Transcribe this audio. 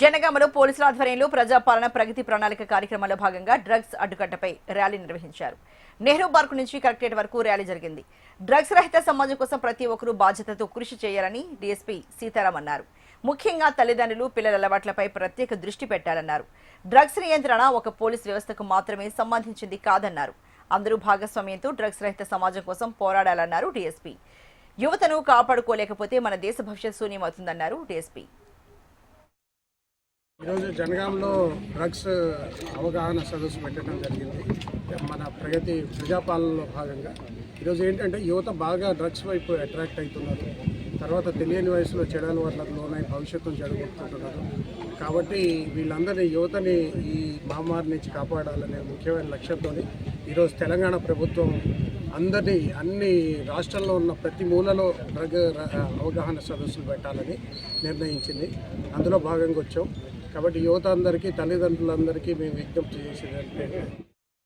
జనగామలో పోలీసుల ఆధ్వర్యంలో ప్రజాపాలన ప్రగతి ప్రణాళిక కార్యక్రమంలో భాగంగా డ్రగ్స్ అడ్డుకట్టపై ర్యాలీ నిర్వహించారు. నెహ్రూ పార్క్ నుంచి కలెక్టరేట్ వరకు ర్యాలీ జరిగింది. డ్రగ్స్ రహిత సమాజం కోసం ప్రతి ఒక్కరూ బాధ్యతతో కృషి చేయాలని డీఎస్పీ సీతారాం అన్నారు. ముఖ్యంగా తల్లిదండ్రులు పిల్లల అలవాట్లపై ప్రత్యేక దృష్టి పెట్టాలన్నారు. డ్రగ్స్ నియంత్రణ ఒక పోలీస్ వ్యవస్థకు మాత్రమే సంబంధించింది కాదన్నారు. అందరూ భాగస్వామ్యంతో డ్రగ్స్ రహిత సమాజం కోసం పోరాడాలన్నారు డీఎస్పీ. యువతను కాపాడుకోలేకపోతే మన దేశ భవిష్యత్ శూన్యమవుతుందన్నారు డీఎస్పీ. ఈరోజు జనగాంలో డ్రగ్స్ అవగాహన సదస్సు పెట్టడం జరిగింది. మన ప్రజాపాలనలో భాగంగా ఈరోజు ఏంటంటే యువత బాగా డ్రగ్స్ వైపు అట్రాక్ట్ అవుతున్నారు. తర్వాత తెలియని వయసులో చెడు అలవాట్లకు లోనై భవిష్యత్తును చెడగొట్టుకుంటున్నారు. కాబట్టి వీళ్ళందరినీ యువతని ఈ మహమ్మారి నుంచి కాపాడాలనే ముఖ్యమైన లక్ష్యంతో ఈరోజు తెలంగాణ ప్రభుత్వం అన్ని రాష్ట్రాల్లో ఉన్న ప్రతి మూలలో డ్రగ్ అవగాహన సదస్సులు పెట్టాలని నిర్ణయించింది. అందులో భాగంగా వచ్చాం. కాబట్టి యువత అందరికీ, తల్లిదండ్రులందరికీ మేము విజ్ఞప్తి చేసేది